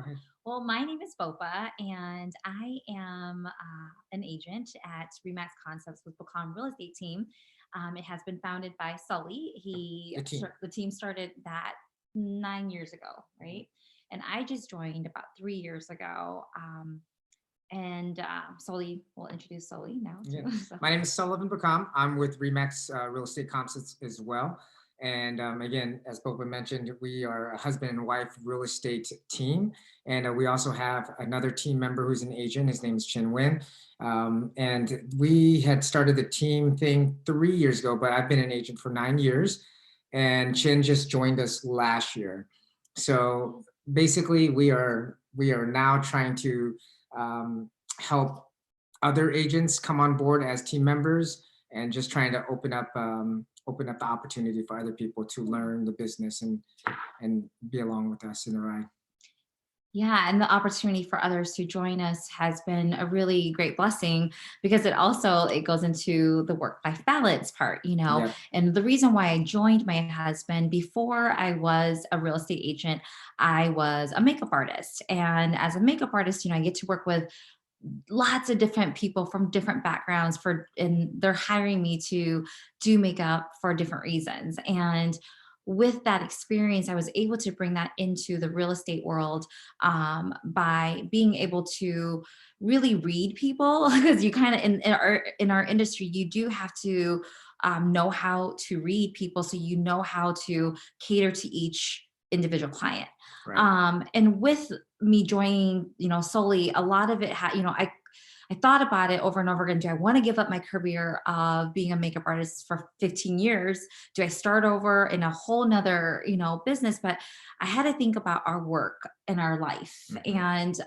ahead. Well, my name is Bopha, and I am an agent at Remax Concepts with Baccam Real Estate Team. It has been founded by Sully. The team. The team started that 9 years ago, right? And I just joined about 3 years ago. And Sully will introduce Sully now Yeah. too. So My name is Sullivan Baccam. I'm with Remax Real Estate Comps as well. And again, as Boba mentioned, we are a husband and wife real estate team. And we also have another team member who's an agent. His name is Chin Win. And we had started the team thing 3 years ago, but I've been an agent for 9 years. And Chin just joined us last year. So basically, we are now trying to help other agents come on board as team members and just trying to open up the opportunity for other people to learn the business and be along with us in the ride. yeah, and the opportunity for others to join us has been a really great blessing because it goes into the work-life balance part. Yeah. And the reason why I joined my husband before I was a real estate agent, I was a makeup artist. And as a makeup artist, I get to work with lots of different people from different backgrounds and they're hiring me to do makeup for different reasons. And with that experience, I was able to bring that into the real estate world by being able to really read people because you kind of in our industry you do have to know how to read people so you know how to cater to each individual client. Right. And with me joining, solely, a lot of it I thought about it over and over again. Do I want to give up my career of being a makeup artist for 15 years? Do I start over in a whole nother, business? But I had to think about our work and our life. Mhm. And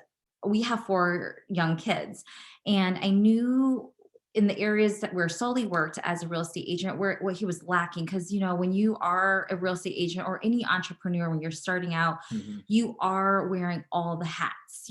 we have 4 young kids. And I knew in the areas that where Solly worked as a real estate agent, where what he was lacking. Because when you are a real estate agent or any entrepreneur, when you're starting out, Mhm. you are wearing all the hats.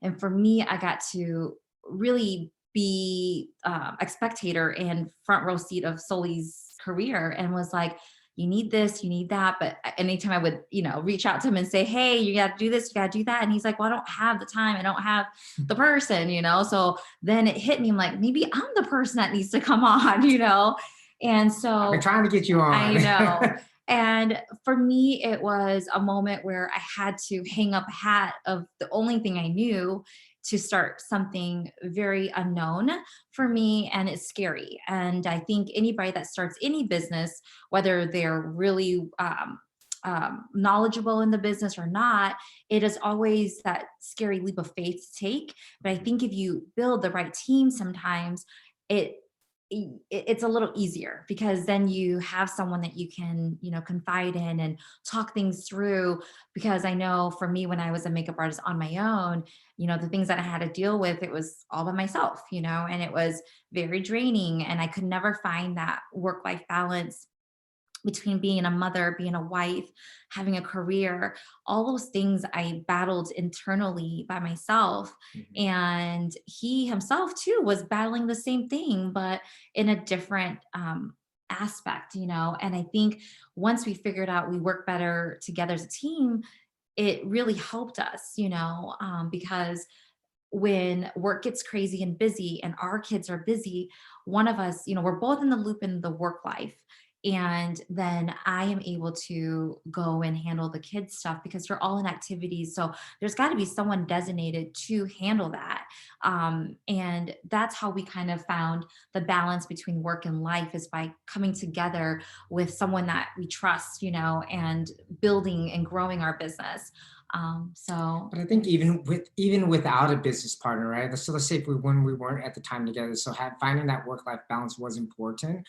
And for me, I got to really be a spectator and front row seat of Sully's career and was like, you need this, you need that. But anytime I would, reach out to him and say, hey, you got to do this, you got to do that. And he's like, well, I don't have the time. I don't have the person. So then it hit me. I'm like, maybe I'm the person that needs to come on. And I've been so trying to get you I on. know. And for me, it was a moment where I had to hang up a hat of the only thing I knew to start something very unknown for me. And it's scary. And I think anybody that starts any business, whether they're really knowledgeable in the business or not, it is always that scary leap of faith to take. But I think if you build the right team, sometimes it it's a little easier because then you have someone that you can confide in and talk things through. Because I know for me, when I was a makeup artist on my own, the things that I had to deal with, it was all by myself, and it was very draining, and I could never find that work life balance between being a mother, being a wife, having a career. All those things I battled internally by myself. Mhm. And he himself too was battling the same thing, but in a different aspect. And I think once we figured out we work better together as a team, it really helped us, because when work gets crazy and busy and our kids are busy, one of us, we're both in the loop in the work life. And then I am able to go and handle the kids stuff because they're all in activities. So there's got to be someone designated to handle that. And that's how we kind of found the balance between work and life is by coming together with someone that we trust, and building and growing our business. So But I think even without a business partner, right? So let's say if when we weren't at the time together, so finding that work-life balance was important,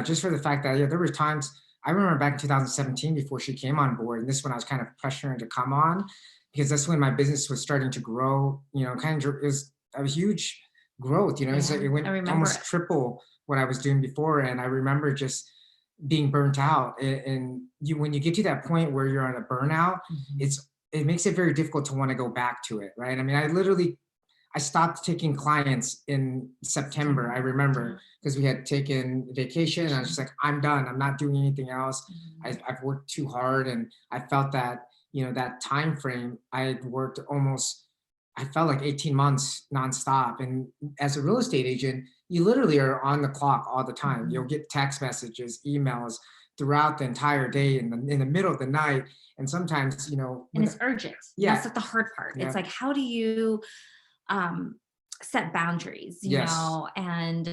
just for the fact that there were times I remember back in 2017 before she came on board, and this when I was kind of pressuring to come on because that's when my business was starting to grow. Kind of it was a huge growth. So yeah, it I went remember almost it. triple what I was doing before, and I remember just being burnt out. And when you get to that point where you're on a burnout, Mhm. it makes it very difficult to want to go back to it, right? I mean, I stopped taking clients in September. I September. Yeah. remember because we had taken vacation. And I was just Vacation. like, I'm done. I'm not doing anything else. Mhm. I've worked too hard, and I felt that that time frame, I had worked almost, I felt like 18 months nonstop. And as a real estate agent, you literally are on the clock all the time. You'll Mhm. get text messages, emails throughout the entire day, in the middle of the night. And sometimes, And when, it's urgent. That's yeah, like the hard part. It's yeah, like, how do you um, set boundaries, yes, and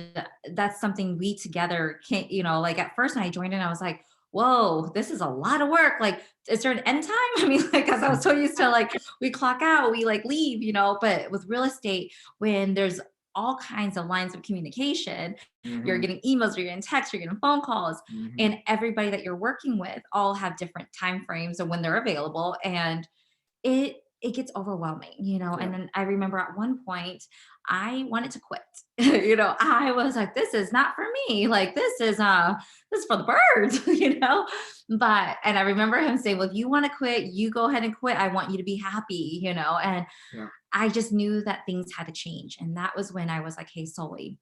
that's something we together can't, like at first when I joined in, I was like, whoa, this is a lot of work. Like, is there an end time? I mean, like, cause I was so used to like, we clock out, we like leave, but with real estate, when there's all kinds of lines of communication, you're hmm, getting emails, you're getting texts, you're getting phone calls, hmm, and everybody that you're working with all have different time frames of when they're available. And it gets overwhelming, yeah, and then I remember at one point I wanted to quit. I was like, this is not for me. Like, this is for the birds, But and I remember him saying, well, if you want to quit, you go ahead and quit. I want you to be happy, and yeah. I just knew that things had to change. And that was when I was like, hey, Sully,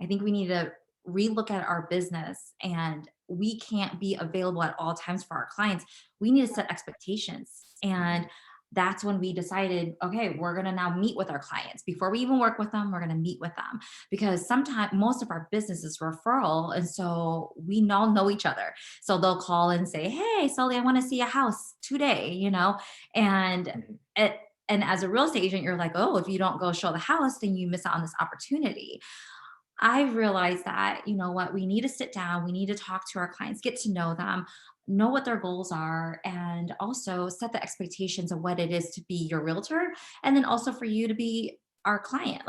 I think we need to relook at our business, and we can't be available at all times for our clients. We need to set expectations. And that's when we decided, okay, we're going to now meet with our clients before we even work with them. We're going to meet with them because sometimes most of our business is referral. And so we all know each other. So they'll call and say, hey, Sully, I want to see a house today, and Mhm. it, and as a real estate agent, you're like, oh, if you don't go show the house, then you miss out on this opportunity. I realized that, you know what, we need to sit down, we need to talk to our clients, get to know them, know what their goals are, and also set the expectations of what it is to be your realtor. And then also for you to be our client.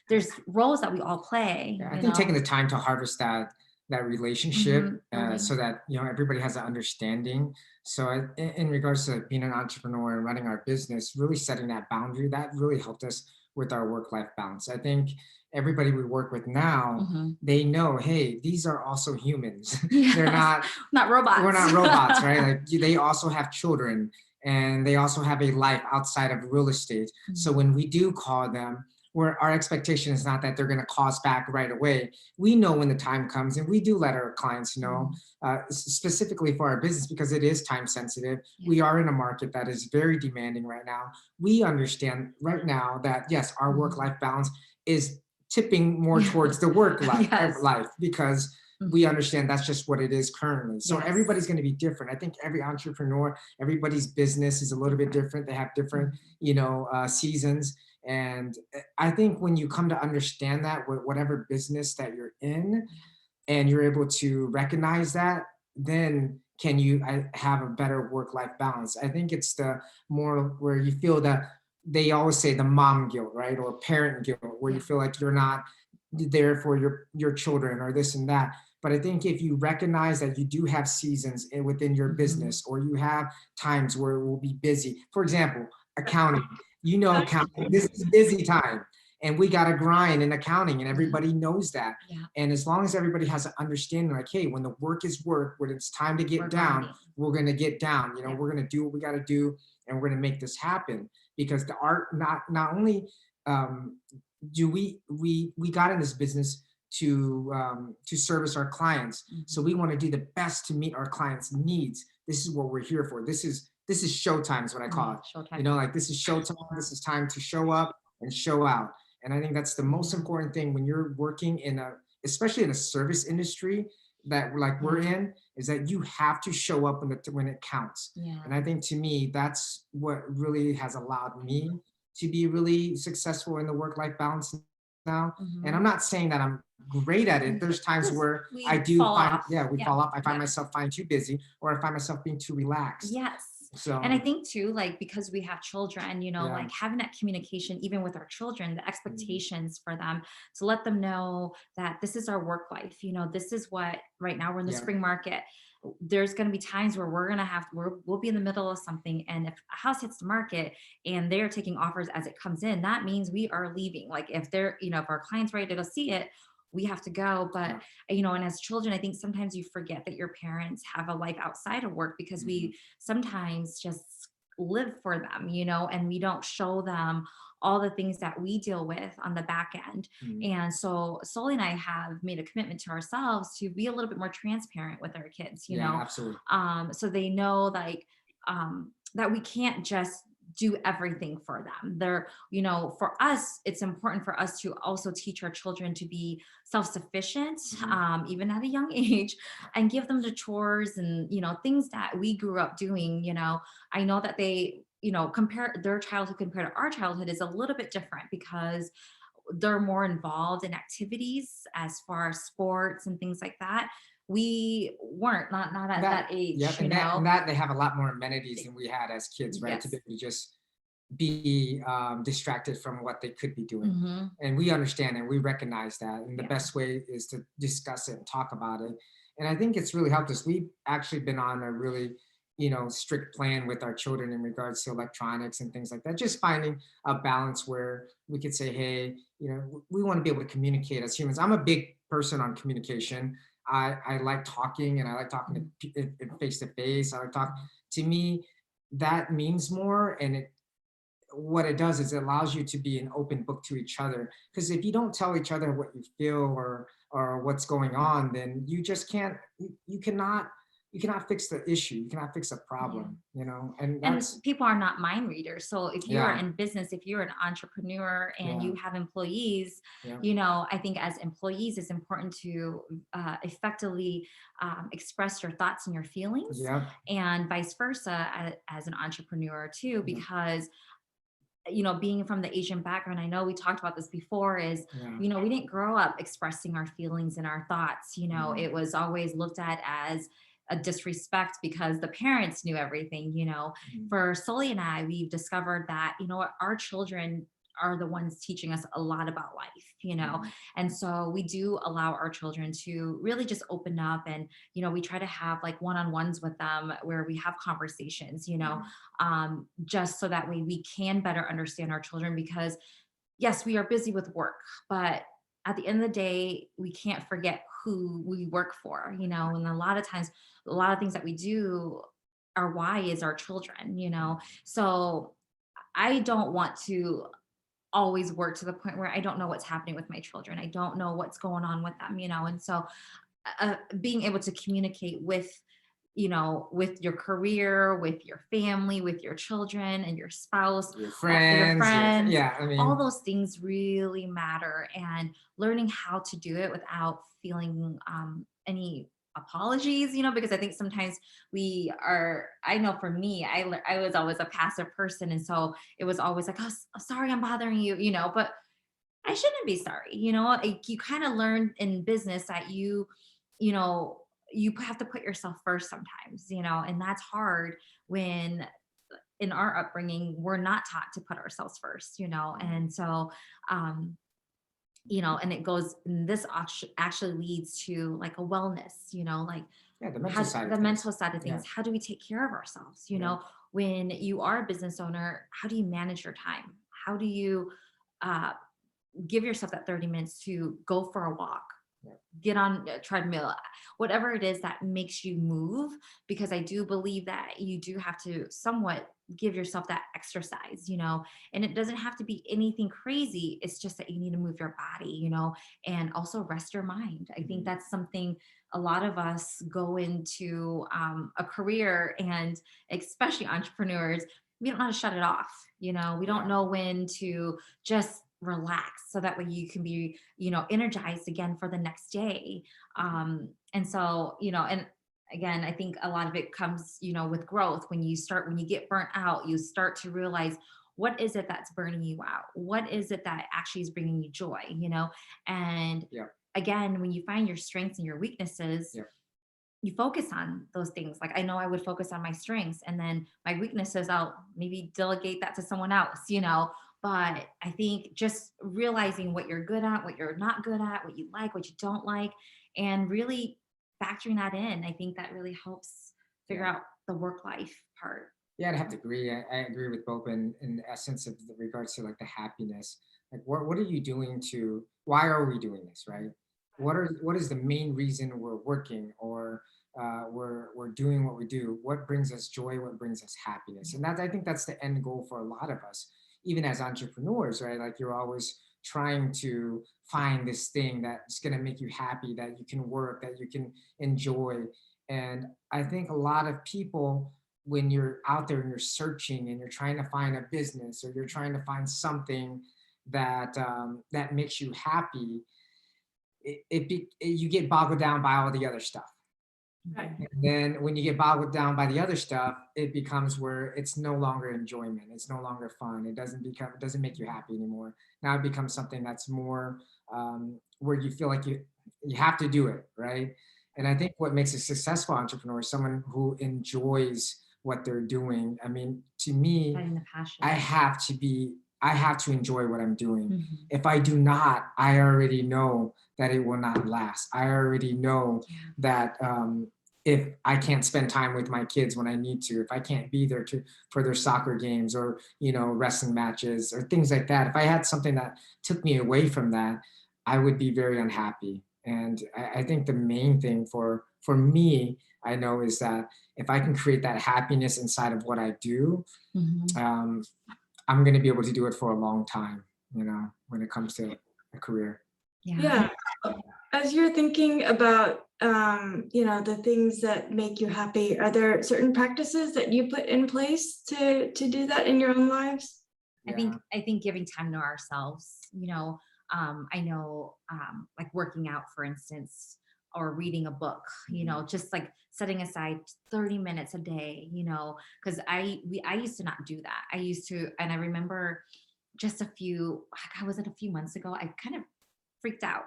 There's roles that we all play, Yeah, I think taking the time to harvest that relationship, Totally. so that everybody has an understanding. So in regards to being an entrepreneur and running our business, really setting that boundary, that really helped us with our work-life balance. I think everybody we work with now, Hmm. they know, hey, these are also humans. They're Yes. not Not We're robots. not robots, right? Like they also have children and they also have a life outside of real estate. So Mhm. when we do call them, where our expectation is not that they're going to call us back right away. We know when the time comes, and we do let our clients know, Mhm. specifically for our business because it is time sensitive. Yeah. We are in a market that is very demanding right now. We understand right now that yes, our work Mhm. life balance is tipping more Yeah. towards the work Yes. life because we Mhm. understand that's just what it is currently. So Yes. everybody's going to be different. I think every entrepreneur, everybody's business is a little bit Different. different. They have different, Mhm. seasons. And I think when you come to understand that with whatever business that you're in, Yeah. and you're able to recognize that, then can you have a better work-life balance? I think it's the more where you feel that they always say the mom guilt, right? Or parent guilt, where you Yeah. feel like you're not there for your children or this and that. But I think if you recognize that you do have seasons within your Mhm. business, or you have times where it will be busy. For example, accounting. Accounting. This is busy time, and we got to grind in accounting, and Yeah. everybody knows that. Yeah. And as long as everybody has an understanding, like, hey, when the work is work, when it's time to We're get down, grinding. we're gonna get down. Yeah. We're gonna do what we got to do, and we're gonna make this happen. Because the art, not only um, do we got in this business to service our clients, so Mhm. we want to do the best to meet our clients' needs. This is what we're here for. This is showtime, is what I call Yeah. it. Showtime. Like this is showtime. This is time to show up and show out. And I think that's the most Yeah. important thing when you're working especially in a service industry that like we're Yeah. in, is that you have to show up when it counts. Yeah. And I think to me, that's what really has allowed me to be really successful in the work-life balance now. And I'm Mhm. not saying that I'm great at it. There's times Because where I we do fall find, off. yeah, we Yeah. fall off. I find Yeah. myself finding too busy, or I find myself being too relaxed. Yes. And I So think too, like, because we have children, yeah. like having that communication, even with our children, the Mhm. expectations for them to let them know that this is our work life. This is what right now we're in the Yeah. spring market. There's going to be times where we'll be in the middle of something. And if a house hits the market and they're taking offers as it comes in, that means we are leaving. Like if if our client's ready to go see it, we have to go. But Yeah. and as children, I think sometimes you forget that your parents have a life outside of work because Mhm. we sometimes just live for them, and we don't show them all the things that we deal with on the back end. Mhm. And so Sully and I have made a commitment to ourselves to be a little bit more transparent with our kids, Yeah, absolutely. so they know like that we can't just do everything for them. They're, you know, for us, it's important for us to also teach our children to be self-sufficient, Mhm. even at a young age, and give them the chores and, you know, things that we grew up doing. You know, I know that they, you know, compare their childhood compared to our childhood is a little bit different because they're more involved in activities as far as sports and things like that. We weren't, not at That that age, Yep, you and that know. and that they have a lot more amenities than we had as kids, right? To be Yes. able to just be distracted from what they could be doing. Hmm. And we understand and we recognize that. And the Yeah. best way is to discuss it and talk about it. And I think it's really helped us. We've actually been on a really, strict plan with our children in regards to electronics and things like that. Just finding a balance where we could say, hey, we want to be able to communicate as humans. I'm a big person on communication. I like talking and I like talking Mhm. to face to face. I like talk. To me, that means more, and what it does is it allows you to be an open book to each other, because if you don't tell each other what you feel or what's going on, then you just can't you cannot fix the issue, you cannot fix a Yeah. problem, and And that's people are not mind readers. So if you're yeah, in business, if you're an entrepreneur and yeah, you have employees, yeah, you know, I think as employees, it's important to effectively express your thoughts and your feelings, yeah, and vice versa as an entrepreneur too, yeah, because you know, being from the Asian background, I know we talked about this before, is, yeah, you know, we didn't grow up expressing our feelings and our thoughts. You know, yeah, it was always looked at as a disrespect because the parents knew everything. You know, mm, for Sully and I, we've discovered that, you know what, our children are the ones teaching us a lot about life, you know. mm, And so we do allow our children to really just open up, and, you know, we try to have like one-on-ones with them where we have conversations, you know, mm, just so that way we can better understand our children. Because yes, we are busy with work, but at the end of the day, we can't forget who we work for, you know. And a lot of times, a lot of things that we do, our why is our children, you know. So I don't want to always work to the point where I don't know what's happening with my children. I don't know what's going on with them, you know. And so being able to communicate with, you know, with your career, with your family, with your children and your spouse, your your friends, friends, yeah, I all mean, those things really matter. And learning how to do it without feeling any apologies, you know, because I think sometimes we are, I know for me, I was always a passive person. And so it was always like, oh, sorry, I'm bothering you, you know, but I shouldn't be sorry. You know, like, you kind of learn in business that you know, you have to put yourself first sometimes, you know, and that's hard when in our upbringing, we're not taught to put ourselves first, you know. mm, And so, um, you know, and it goes, and this actually leads to like a wellness, you know, like yeah, the mental how side of the mental things, side of yeah, things, how do we take care of ourselves, you yeah, know, when you are a business owner, how do you manage your time? How do you uh, give yourself that 30 minutes to go for a walk, yeah, get on a treadmill, whatever it is that makes you move, because I do believe that you do have to somewhat give yourself that exercise, you know. And it doesn't have to be anything crazy. It's just that you need to move your body, you know, and also rest your mind. I think mm, that's something a lot of us go into a career, and especially entrepreneurs, we don't know how to shut it off. You know, we don't yeah, know when to just relax so that way you can be, you know, energized again for the next day. And so, you know, and again, I think a lot of it comes, you know, with growth. When you get burnt out, you start to realize, what is it that's burning you out? What is it that actually is bringing you joy, you know? And yeah, again, when you find your strengths and your weaknesses, yeah, you focus on those things. Like, I know I would focus on my strengths, and then my weaknesses, I'll maybe delegate that to someone else, you know. But I think just realizing what you're good at, what you're not good at, what you like, what you don't like, and really factoring that in, I think that really helps figure yeah. out the work life part. Yeah, I'd have to agree. I agree with Bob in the essence of the regards to like the happiness. Like, what are you doing to? Why are we doing this, right? What is the main reason we're working, or we're doing what we do? What brings us joy? What brings us happiness? And that, I think that's the end goal for a lot of us, even as entrepreneurs, right? Like, you're always trying to find this thing that's going to make you happy, that you can work, that you can enjoy. And I think a lot of people when you're out there and you're searching and you're trying to find a business or you're trying to find something that that makes you happy, you get boggled down by all the other stuff. Right. Mhm. And then when you get boggled down by the other stuff, it becomes where it's no longer enjoyment. It's no longer fun. It doesn't make you happy anymore. Now it becomes something that's more where you feel like you have to do it, right? And I think what makes a successful entrepreneur is someone who enjoys what they're doing. I mean, to me, Finding the passion. I have to be, I have to enjoy what I'm doing. Mhm. If I do not, I already know that it will not last. I already know Yeah. that if I can't spend time with my kids when I need to, if I can't be there for their soccer games or wrestling matches or things like that, if I had something that took me away from that, I would be very unhappy. And I think the main thing for me, I know is that if I can create that happiness inside of what I do, Mhm. um, I'm going to be able to do it for a long time, when it comes to a career. Yeah. Yeah. As you're thinking about, the things that make you happy, are there certain practices that you put in place to do that in your own lives? Yeah. I think giving time to ourselves, I know like working out, for instance, or reading a book, just like setting aside 30 minutes a day, because I used to not do that. I used to, and I remember just was it a few months ago, I kind of freaked out.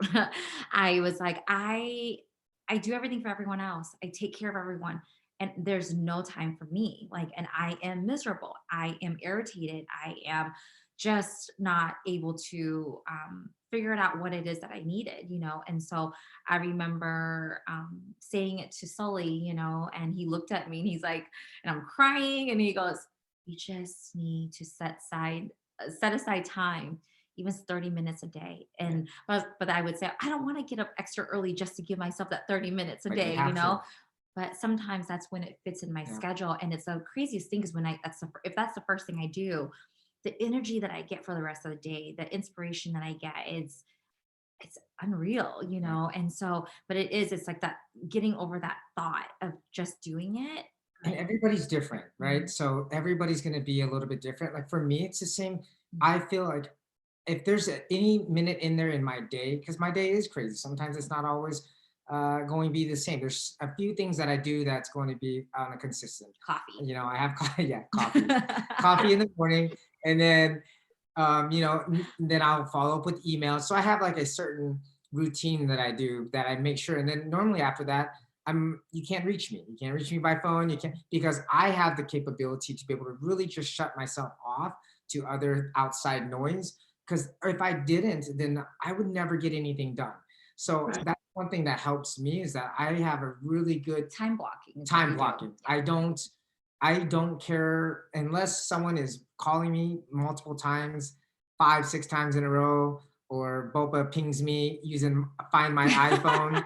I was like, I do everything for everyone else. I take care of everyone. And there's no time for me. Like, and I am miserable. I am irritated. I am just not able to figure it out what it is that I needed. And so I remember saying it to Sully, and he looked at me and he's like, and I'm crying, and he goes, "You just need to set aside time, even 30 minutes a day." And but I would say, I don't want to get up extra early just to give myself that 30 minutes a But you day, have to. but sometimes that's when it fits in my Yeah. schedule. And it's the craziest thing is when if that's the first thing I do, the energy that I get for the rest of the day, the inspiration that I get, it's unreal, And so, but it's like that, getting over that thought of just doing it. And everybody's different, right? Mhm. So everybody's going to be a little bit different. Like for me, it's the same. Mhm. I feel like if there's any minute in there in my day, because my day is crazy, sometimes it's not always going to be the same. There's a few things that I do that's going to be on a consistent. Coffee. I have yeah, coffee in the morning, and then then I'll follow up with emails. So I have like a certain routine that I do that I make sure. And then normally after that, you can't reach me. You can't reach me by phone. You can't, because I have the capability to be able to really just shut myself off to other outside noise. Because if I didn't, then I would never get anything done. So Right. that's one thing that helps me is that I have a really good Time blocking is what time you do. blocking. Yeah. I don't care unless someone is calling me multiple times, 5, 6 times in a row, or Bopa pings me using Find My iPhone,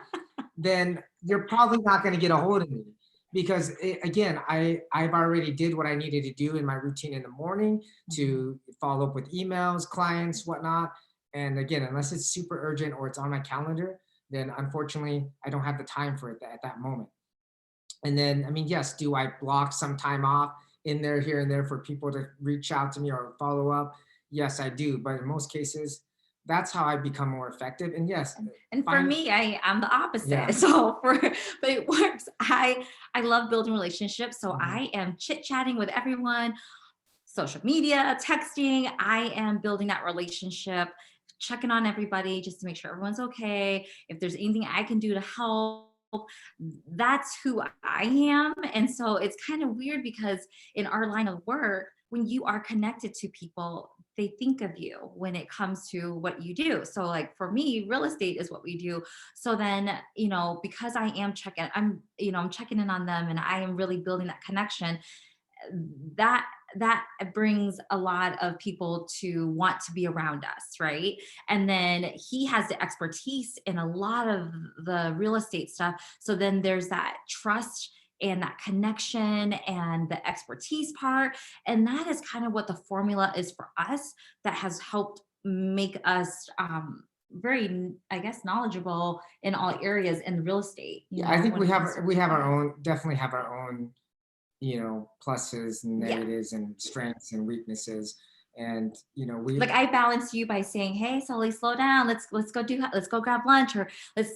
then you're probably not going to get a hold of me because again, I've already did what I needed to do in my routine in the morning to follow up with emails, clients, whatnot. And again, unless it's super urgent or it's on my calendar, then unfortunately I don't have the time for it at that moment. And then, I mean, yes, do I block some time off in there, here and there for people to reach out to me or follow up? Yes, I do. But in most cases, that's how I become more effective. And yes, And for find, me, I'm the opposite. yeah. So but it works. I love building relationships. So Mhm. I am chit-chatting with everyone, social media, texting. I am building that relationship, checking on everybody just to make sure everyone's okay. If there's anything I can do to help, that's who I am. And so it's kind of weird because in our line of work, when you are connected to people, they think of you when it comes to what you do. So like for me, real estate is what we do. So then, because I'm checking in on them and I am really building that connection, that that brings a lot of people to want to be around us, right? And then he has the expertise in a lot of the real estate stuff, so then there's that trust and that connection and the expertise part, and that is kind of what the formula is for us that has helped make us very, I guess, knowledgeable in all areas in real estate, Yeah, I think when it comes to we have our clients. own, definitely have our own pluses and Yeah. negatives and strengths and weaknesses. And, we, Like I balance you by saying, "Hey, Sully, slow down. Let's go grab lunch, or let's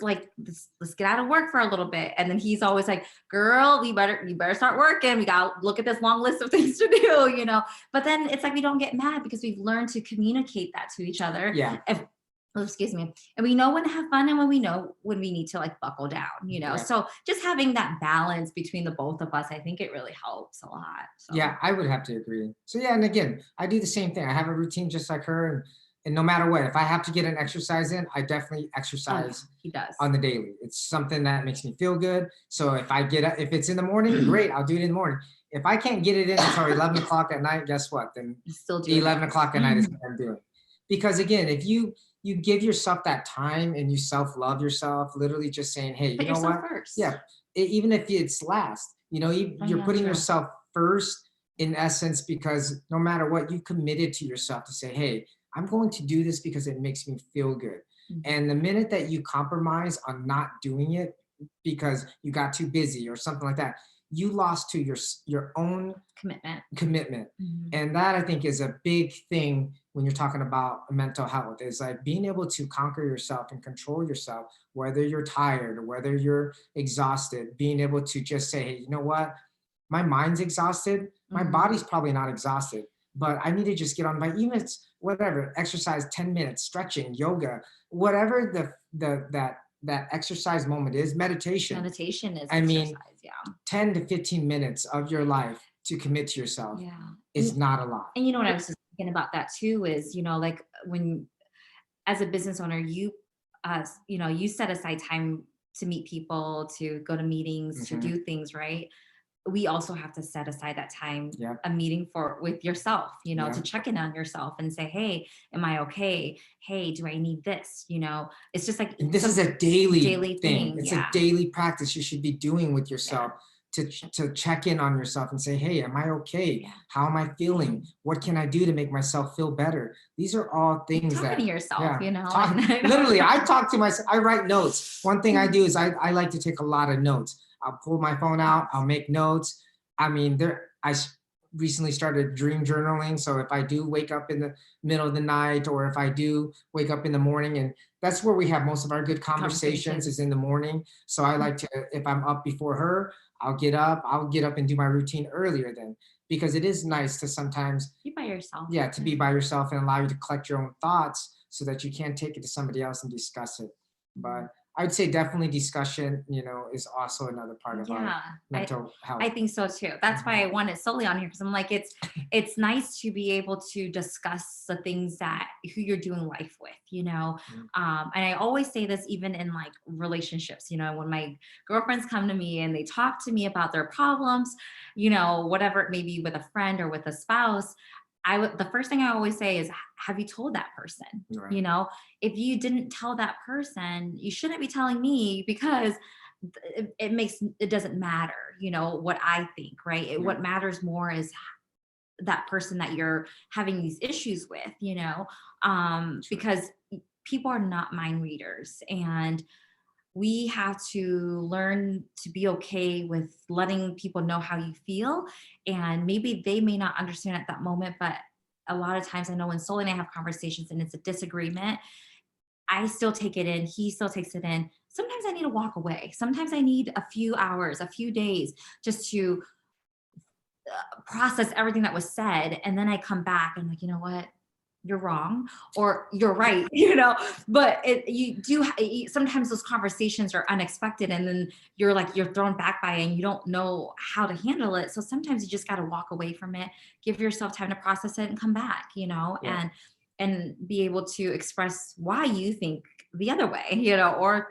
get out of work for a little bit." And then he's always like, "Girl, you better start working. We got to look at this long list of things to do." But then it's like we don't get mad because we've learned to communicate that to each other. yeah, Excuse me. And we know when to have fun and when we know when we need to like buckle down. right. So just having that balance between the both of us, I think it really helps a lot. So Yeah, I would have to agree. So yeah, and again, I do the same thing. I have a routine just like her, and no matter what, if I have to get an exercise in, I definitely oh, yeah, exercise he does. on the daily. It's something that makes me feel good. So if it's in the morning, great, I'll do it in the morning. If I can't get it in until 11 o'clock at night, guess what? Then You still do 11 it. o'clock at night is what I'm doing. Because again, if you give yourself that time and you self-love yourself, literally just saying, hey, Put you know yourself what? first. Yeah, even if it's last, Oh, you're yeah, putting true. yourself first in essence, because no matter what, you committed to yourself to say, hey, I'm going to do this because it makes me feel good. Mhm. And the minute that you compromise on not doing it because you got too busy or something like that, you lost to your own commitment. Mhm. And that I think is a big thing when you're talking about mental health, is like being able to conquer yourself and control yourself, whether you're tired or whether you're exhausted, being able to just say, hey, you know what? My mind's exhausted. My Mhm. body's probably not exhausted, but I need to just get on my, even if it's whatever, exercise 10 minutes, stretching, yoga, whatever that exercise moment is, meditation. Meditation is I mean, exercise. Yeah. 10 to 15 minutes of your life to commit to yourself Yeah. is not a lot. And you know what I was just thinking about that too is, like when, as a business owner, you set aside time to meet people, to go to meetings, to Mhm. do things, right? We also have to set aside that time, Yeah. a meeting with yourself, Yeah. to check in on yourself and say, hey, am I okay? Hey, do I need this? It's just like And this is a daily daily thing. thing. It's Yeah. a daily practice you should be doing with yourself to check in on yourself and say, hey, am I okay? Yeah. How am I feeling? What can I do to make myself feel better? These are all things Talking that, to yourself, talk, and literally, I talk to myself. I write notes. One thing I do is I like to take a lot of notes. I'll pull my phone out. I'll make notes. I mean, I recently started dream journaling. So if I do wake up in the middle of the night, or if I do wake up in the morning, and that's where we have most of our good conversations is in the morning. So I like to, if I'm up before her, I'll get up and do my routine earlier then, because it is nice to sometimes be by yourself. Yeah, to be by yourself and allow you to collect your own thoughts so that you can take it to somebody else and discuss it. But I would say definitely discussion, is also another part of our mental health. I think so too. That's why I wanted Sully on here, because I'm like, it's nice to be able to discuss the things who you're doing life with, and I always say this even in like relationships, when my girlfriends come to me and they talk to me about their problems, whatever it may be with a friend or with a spouse, the first thing I always say is, have you told that person? Right. If you didn't tell that person, you shouldn't be telling me, because it doesn't matter, what I think, right? Yeah. What matters more is that person that you're having these issues with, because people are not mind readers, and we have to learn to be okay with letting people know how you feel. And maybe they may not understand at that moment, but a lot of times I know when Sully and I have conversations and it's a disagreement, I still take it in. He still takes it in. Sometimes I need to walk away. Sometimes I need a few hours, a few days just to process everything that was said. And then I come back and I'm like, you know what? You're wrong, or you're right, but sometimes those conversations are unexpected, and then you're thrown back by it and you don't know how to handle it. So sometimes you just got to walk away from it, give yourself time to process it and come back, and be able to express why you think the other way, or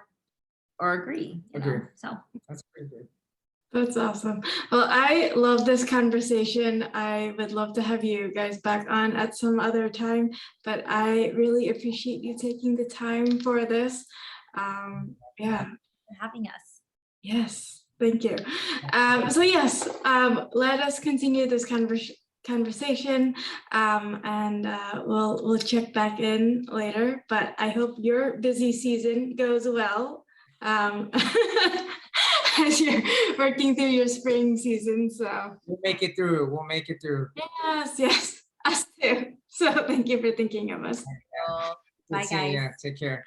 agree, Agree. So That's pretty good. That's awesome. Well, I love this conversation. I would love to have you guys back on at some other time, but I really appreciate you taking the time for this. Yeah. for having us. Yes, thank you. So yes, let us continue this conversation, and we'll check back in later. But I hope your busy season goes well. as you're working through your spring season. So We'll make it through. We'll make it through. yes, us too. So thank you for thinking of us. So, Good bye, seeing guys. ya. Take care.